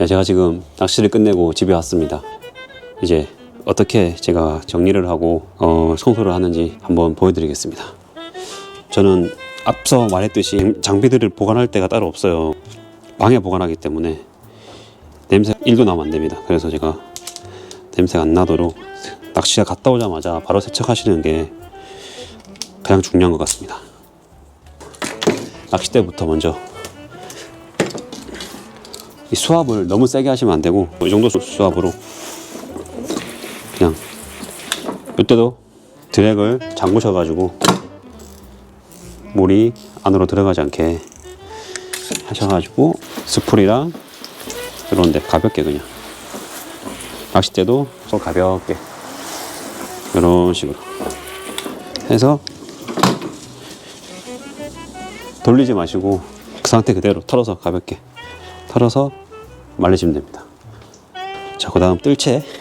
네, 제가 지금 낚시를 끝내고 집에 왔습니다. 이제 어떻게 제가 정리를 하고 청소를 하는지 한번 보여드리겠습니다. 저는 앞서 말했듯이 장비들을 보관할 데가 따로 없어요. 방에 보관하기 때문에 냄새 1도 나면 안 됩니다. 그래서 제가 냄새가 안 나도록 낚시가 갔다 오자마자 바로 세척하시는 게 가장 중요한 것 같습니다. 낚싯대부터 먼저 이 수압을 너무 세게 하시면 안 되고 이 정도 수압으로 그냥 이때도 드랙을 잠그셔 가지고 물이 안으로 들어가지 않게 하셔가지고 스풀이랑 이런데 가볍게 그냥 낚싯대도 손 가볍게 이런 식으로 해서 돌리지 마시고 그 상태 그대로 털어서 가볍게 털어서 말리시면 됩니다. 자, 그 다음 뜰채도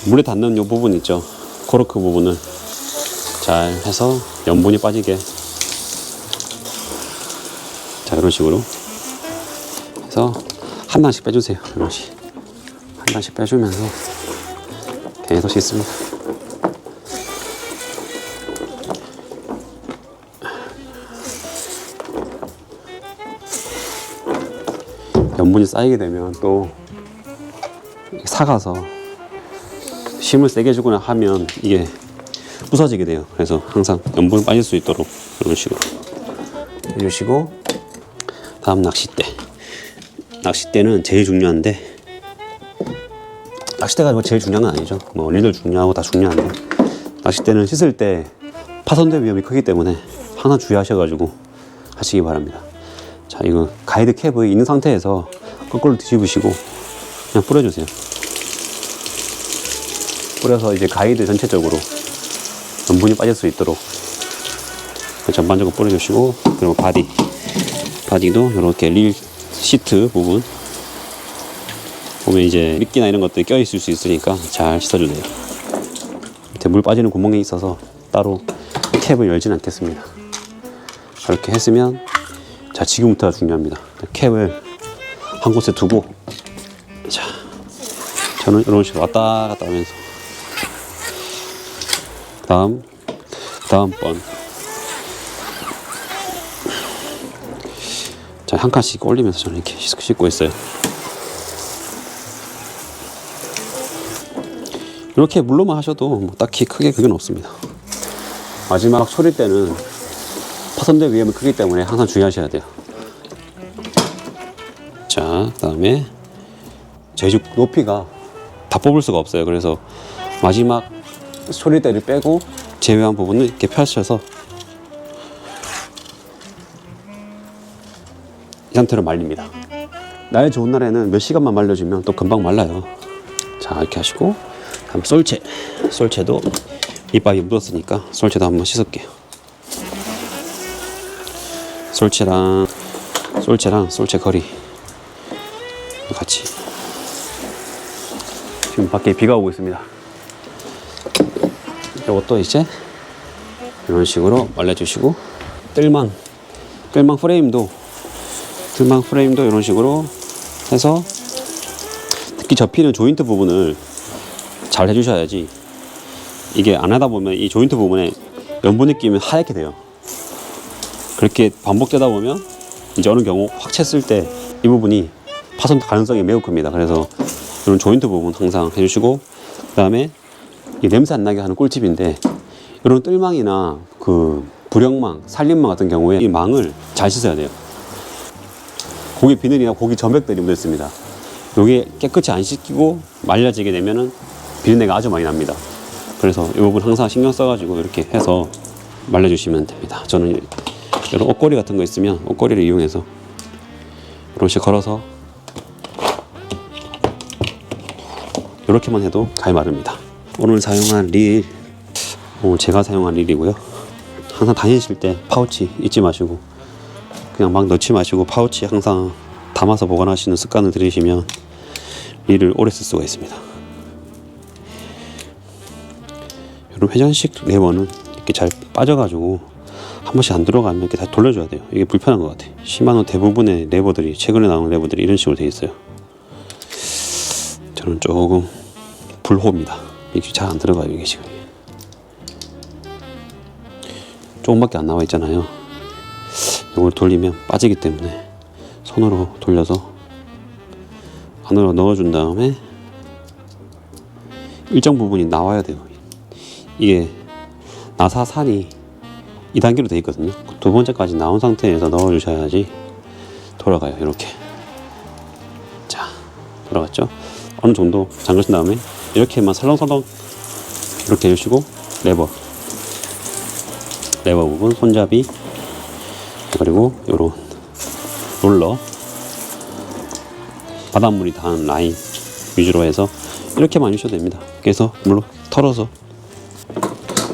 물에 닿는 이 부분 있죠, 코르크 부분을 잘 해서 염분이 빠지게, 자 이런 식으로 해서 한 단씩 빼주세요. 이런 식한 단씩 빼주면서 계속 씻습니다. 염분이 쌓이게 되면 또 삭아서 힘을 세게 주거나 하면 이게 부서지게 돼요. 그래서 항상 염분 빠질 수 있도록 이런 식으로 해주시고, 다음 낚싯대는 제일 중요한데, 낚싯대가 제일 중요한 건 아니죠. 뭐 리들 중요하고 다 중요한데, 낚싯대는 씻을 때 파손될 위험이 크기 때문에 항상 주의하셔가지고 하시기 바랍니다. 자, 이거 가이드 캡이 있는 상태에서 거꾸로 뒤집으시고 그냥 뿌려주세요. 뿌려서 이제 가이드 전체적으로 염분이 빠질 수 있도록 전반적으로 뿌려주시고, 그리고 바디도 이렇게 릴 시트 부분 보면 이제 미끼나 이런 것들이 껴있을 수 있으니까 잘 씻어주세요. 밑에 물 빠지는 구멍이 있어서 따로 캡을 열지는 않겠습니다. 이렇게 했으면, 자 지금부터가 중요합니다. 캡을 한 곳에 두고, 자 저는 이런 식으로 왔다 갔다 하면서 다음번 자 한 칸씩 올리면서 저는 이렇게 씻고 있어요. 이렇게 물로만 하셔도 뭐 딱히 크게 그건 없습니다. 마지막 소릴 때는 파손될 위험이 크기 때문에 항상 주의하셔야 돼요. 자, 그 다음에 제주 높이가 다 뽑을 수가 없어요. 그래서 마지막 소리대를 빼고 제외한 부분을 이렇게 펼쳐서 이 상태로 말립니다. 날 좋은 날에는 몇 시간만 말려주면 또 금방 말라요. 자, 이렇게 하시고, 다음 솔채도 이빨이 묻었으니까 솔채도 한번 씻을게요. 솔채랑 솔채 거리 같이. 지금 밖에 비가 오고 있습니다. 이것도 이제 이런 식으로 말려주시고, 뜰망 프레임도 이런 식으로 해서, 특히 접히는 조인트 부분을 잘 해주셔야지, 이게 안 하다 보면 이 조인트 부분에 염분이 끼면 하얗게 돼요. 그렇게 반복되다 보면 이제 어느 경우 확 챘을 때 이 부분이 파손 가능성이 매우 큽니다. 그래서 이런 조인트 부분 항상 해주시고, 그 다음에 냄새 안 나게 하는 꿀팁인데, 이런 뜰망이나 그 부령망, 살림망 같은 경우에 이 망을 잘 씻어야 돼요. 고기 비늘이나 고기 점액들이 묻어 있습니다. 이게 깨끗이 안 씻기고 말려지게 되면은 비린내가 아주 많이 납니다. 그래서 이 부분 항상 신경 써가지고 이렇게 해서 말려주시면 됩니다. 저는 이런 옷걸이 같은 거 있으면 옷걸이를 이용해서 이런 식으로 걸어서 이렇게만 해도 잘 마릅니다. 오늘 사용한 릴, 제가 사용한 릴이고요. 항상 다니실 때 파우치 잊지 마시고, 그냥 막 넣지 마시고 파우치 항상 담아서 보관하시는 습관을 들이시면 릴을 오래 쓸 수가 있습니다. 이런 회전식 레버는 이렇게 잘 빠져가지고 한 번씩 안 들어가면 이렇게 다시 돌려줘야 돼요. 이게 불편한 것 같아요. 시마노 대부분의 레버들이, 최근에 나온 레버들이 이런 식으로 되어 있어요. 저는 조금 불호입니다. 이게 잘 안 들어가요. 이게 지금 조금밖에 안 나와 있잖아요. 이걸 돌리면 빠지기 때문에 손으로 돌려서 안으로 넣어준 다음에 일정 부분이 나와야 돼요. 이게 나사산이 2단계로 되어 있거든요. 두 번째까지 나온 상태에서 넣어주셔야지 돌아가요. 이렇게. 자, 돌아갔죠? 어느 정도 잠그신 다음에 이렇게만 설렁설렁 이렇게 해주시고, 레버 부분, 손잡이, 그리고 요런 롤러, 바닷물이 닿은 라인 위주로 해서 이렇게만 해주셔도 됩니다. 그래서 물로 털어서,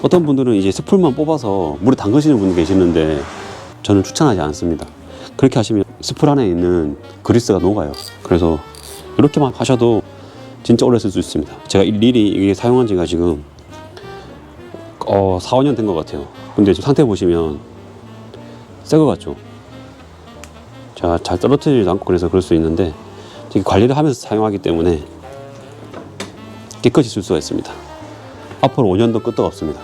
어떤 분들은 이제 스풀만 뽑아서 물에 담그시는 분도 계시는데 저는 추천하지 않습니다. 그렇게 하시면 스풀 안에 있는 그리스가 녹아요. 그래서 이렇게만 하셔도 진짜 오래 쓸 수 있습니다. 제가 일일이 이게 사용한 지가 지금 4, 5년 된 것 같아요. 근데 지금 상태 보시면 새 거 같죠? 제가 잘 떨어뜨리지도 않고 그래서 그럴 수 있는데, 지금 관리를 하면서 사용하기 때문에 깨끗이 쓸 수가 있습니다. 앞으로 5년도 끄떡 없습니다.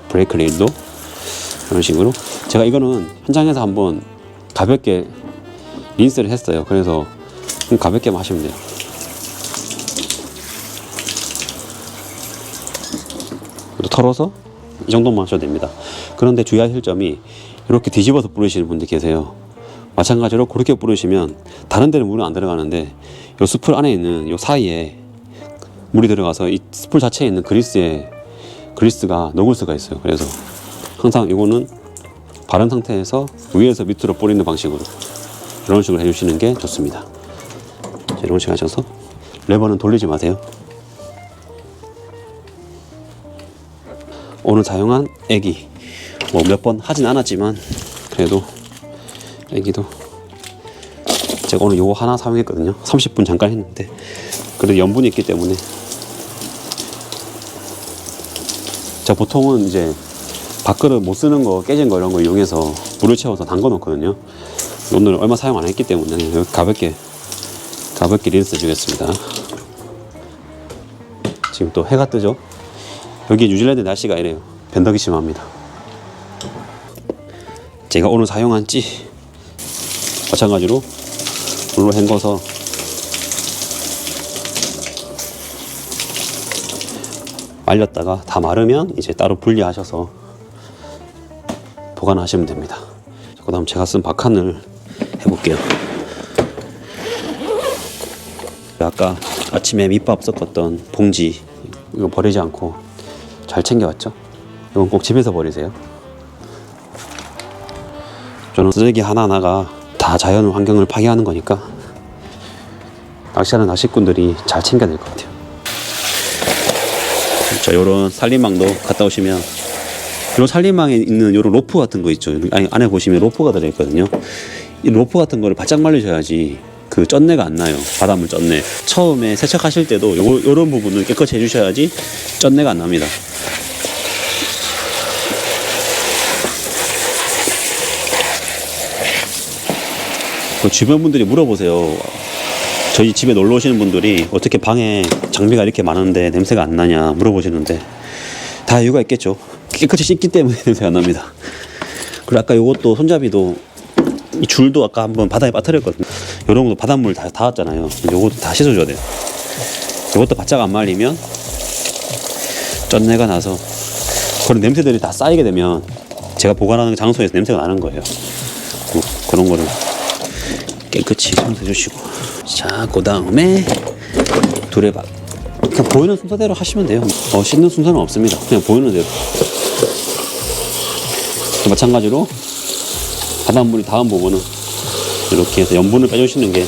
브레이크 레일도 이런 식으로. 제가 이거는 현장에서 한번 가볍게 린스를 했어요. 그래서 좀 가볍게만 하시면 돼요. 털어서 이 정도만 하셔도 됩니다. 그런데 주의하실 점이, 이렇게 뒤집어서 뿌리시는 분들 계세요. 마찬가지로 그렇게 뿌리시면 다른 데는 물은 안 들어가는데 이 스풀 안에 있는 이 사이에 물이 들어가서 이 스풀 자체에 있는 그리스가 녹을 수가 있어요. 그래서 항상 이거는 바른 상태에서 위에서 밑으로 뿌리는 방식으로 이런 식으로 해주시는 게 좋습니다. 자, 이런 식으로 하셔서 레버는 돌리지 마세요. 오늘 사용한 애기 뭐 몇 번 하진 않았지만 그래도 애기도 제가 오늘 요거 하나 사용했거든요. 30분 잠깐 했는데 그래도 염분이 있기 때문에, 제가 보통은 이제 밥그릇 못 쓰는 거, 깨진 거 이런 거 이용해서 물을 채워서 담궈 놓거든요. 오늘 얼마 사용 안 했기 때문에 가볍게 린스 주겠습니다. 지금 또 해가 뜨죠. 여기 뉴질랜드 날씨가 이래요. 변덕이 심합니다. 제가 오늘 사용한 찌 마찬가지로 물로 헹궈서 말렸다가 다 마르면 이제 따로 분리하셔서 보관하시면 됩니다. 그 다음 제가 쓴 박칸을 해볼게요. 아까 아침에 밑밥 섞었던 봉지 이거 버리지 않고 잘 챙겨왔죠? 이건 꼭 집에서 버리세요. 저는 쓰레기 하나하나가 다 자연 환경을 파괴하는 거니까 낚시하는 낚시꾼들이 잘 챙겨야 될 것 같아요. 자, 요런 산림망도 갔다 오시면 이런 산림망에 있는 요런 로프 같은 거 있죠. 안에 보시면 로프가 들어있거든요. 이 로프 같은 거를 바짝 말리셔야지 그 쩐내가 안 나요. 바닷물 쩐내. 처음에 세척하실 때도 요런 부분을 깨끗이 해주셔야지 쩐내가 안 납니다. 그 주변 분들이 물어보세요. 저희 집에 놀러 오시는 분들이 어떻게 방에 장비가 이렇게 많은데 냄새가 안 나냐 물어보시는데, 다 이유가 있겠죠. 깨끗이 씻기 때문에 냄새가 안 납니다. 그리고 아까 요것도 손잡이도 이 줄도 아까 한번 바닥에 빠뜨렸거든요. 요런 것도 바닷물 다 닿았잖아요. 요것도 다 씻어줘야 돼요. 요것도 바짝 안 말리면 쩐내가 나서 그런 냄새들이 다 쌓이게 되면 제가 보관하는 장소에서 냄새가 나는 거예요. 그런 거를 깨끗이 청소해 주시고, 자, 그 다음에 두레박. 그냥 보이는 순서대로 하시면 돼요. 씻는 순서는 없습니다. 그냥 보이는 대로. 마찬가지로 바닷물이 닿은 부분은 이렇게 해서 염분을 빼주시는 게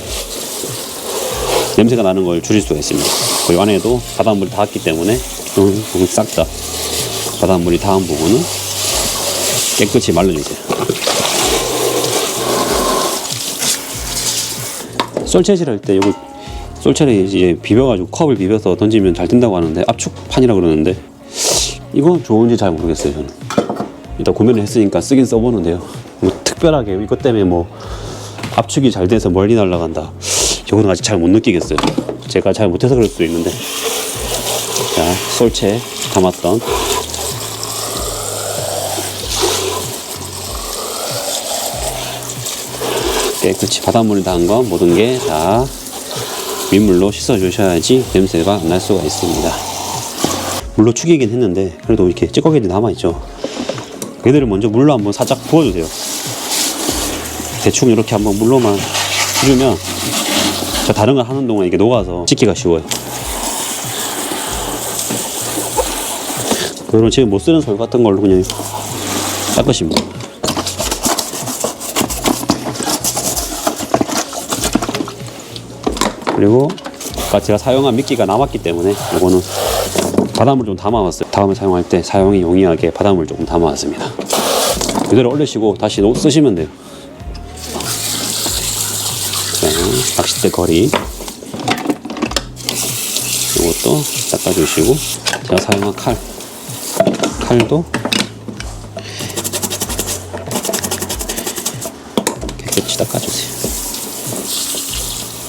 냄새가 나는 걸 줄일 수가 있습니다. 그리고 안에도 바닷물이 닿았기 때문에 싹 다 바닷물이 닿은 부분은 깨끗이 말려주세요. 썰채질 할 때 이거 썰채를 이제 비벼가지고 컵을 비벼서 던지면 잘 뜬다고 하는데, 압축판이라 그러는데 이건 좋은지 잘 모르겠어요. 저는 일단 구매를 했으니까 쓰긴 써보는데요. 뭐 특별하게 이것 때문에 뭐 압축이 잘 돼서 멀리 날아간다, 이거는 아직 잘 못 느끼겠어요. 제가 잘 못해서 그럴 수도 있는데. 자, 솔채 담았던 깨끗이 바닷물에 닿은 건 모든 게 다 민물로 씻어 주셔야지 냄새가 안 날 수가 있습니다. 물로 축이긴 했는데 그래도 이렇게 찌꺼기들이 남아있죠. 얘들을 먼저 물로 한번 살짝 부어주세요. 대충 이렇게 한번 물로만 해주면 저 다른 걸 하는 동안 이게 녹아서 씻기가 쉬워요. 그리고 지금 못 쓰는 솔 같은 걸로 그냥 닦으시면 돼요. 그리고 아까 제가 사용한 미끼가 남았기 때문에 이거는 바닷물 좀 담아왔어요. 다음에 사용할 때 사용이 용이하게 바닷물 조금 담아왔습니다. 그대로 올리시고 다시 쓰시면 돼요. 자, 낚싯대 거리 이것도 닦아주시고, 제가 사용한 칼도 깨끗이 닦아주세요.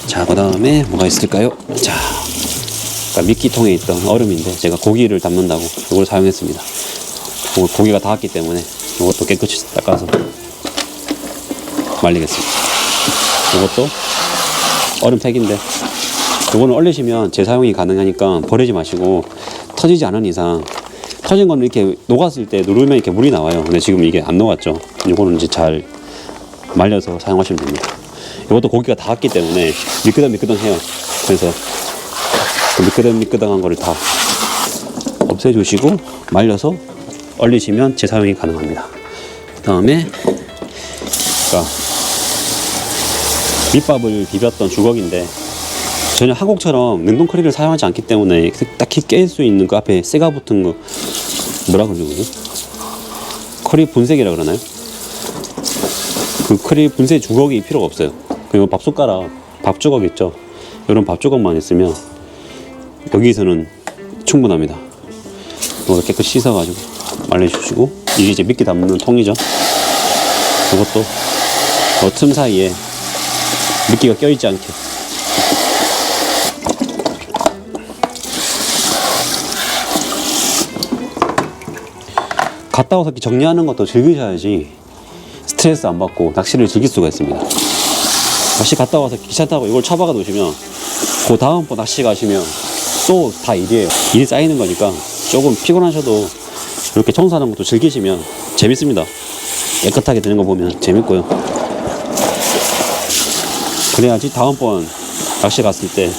자, 그 다음에 뭐가 있을까요? 자, 아까 미끼통에 있던 얼음인데 제가 고기를 담는다고 이걸 사용했습니다. 고기가 닿았기 때문에 이것도 깨끗이 닦아서 말리겠습니다. 이것도 얼음팩인데 이거는 얼리시면 재사용이 가능하니까 버리지 마시고, 터지지 않은 이상, 터진 거는 이렇게 녹았을 때 누르면 이렇게 물이 나와요. 근데 지금 이게 안 녹았죠. 이거는 이제 잘 말려서 사용하시면 됩니다. 이것도 고기가 닿았기 때문에 미끄덩미끄덩해요. 그래서 그 미끄덩미끄덩한 거를 다 없애주시고 말려서 얼리시면 재사용이 가능합니다. 그 다음에 밑밥을 비볐던 주걱인데 전혀 한국처럼 냉동 커리를 사용하지 않기 때문에 딱히 깰 수 있는 그 앞에 쇠가 붙은 거 뭐라 그러죠? 커리 분쇄기라 그러나요? 그 커리 분쇄 주걱이 필요가 없어요. 그리고 밥숟가락, 밥주걱 있죠? 이런 밥주걱만 있으면 여기서는 충분합니다. 이걸 깨끗이 씻어가지고 말려주시고, 이게 이제 미끼 담는 통이죠. 이것도 틈 사이에 미끼가 껴있지 않게 갔다 와서 정리하는 것도 즐기셔야지 스트레스 안 받고 낚시를 즐길 수가 있습니다. 낚시 갔다 와서 기차 타고 이걸 처박아 놓으시면 그 다음번 낚시 가시면 또 다 일이에요. 일이 쌓이는 거니까 조금 피곤하셔도 이렇게 청소하는 것도 즐기시면 재밌습니다. 깨끗하게 되는 거 보면 재밌고요. 그래야지 다음번 낚시 갔을 때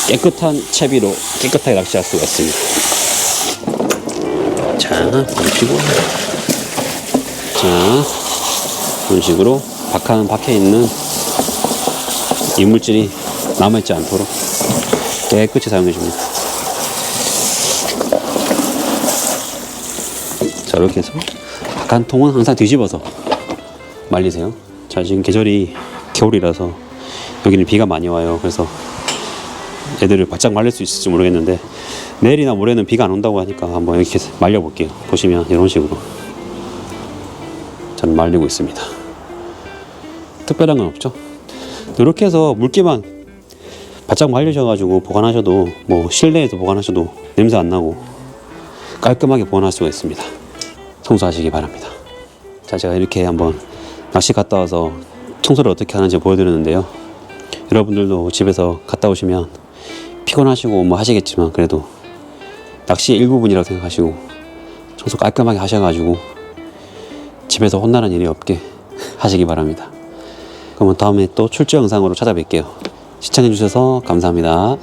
깨끗한 채비로 깨끗하게 낚시할 수가 있습니다. 자, 보시고, 자, 이런 식으로 박혀 있는 이물질이 남아있지 않도록 깨끗이 사용해 줍니다. 자, 이렇게 해서 박한 통은 항상 뒤집어서 말리세요. 자, 지금 계절이 겨울이라서 여기는 비가 많이 와요. 그래서 애들을 바짝 말릴 수 있을지 모르겠는데 내일이나 모레는 비가 안 온다고 하니까 한번 이렇게 말려 볼게요. 보시면 이런 식으로 저는 말리고 있습니다. 특별한 건 없죠. 이렇게 해서 물기만 바짝 말리셔가지고 보관하셔도, 뭐 실내에서 보관하셔도 냄새 안 나고 깔끔하게 보관할 수가 있습니다. 청소하시기 바랍니다. 자, 제가 이렇게 한번 낚시 갔다 와서 청소를 어떻게 하는지 보여드렸는데요. 여러분들도 집에서 갔다 오시면 피곤하시고 뭐 하시겠지만 그래도 낚시의 일부분이라고 생각하시고 청소 깔끔하게 하셔가지고 집에서 혼나는 일이 없게 하시기 바랍니다. 그러면 다음에 또 출조 영상으로 찾아뵐게요. 시청해주셔서 감사합니다.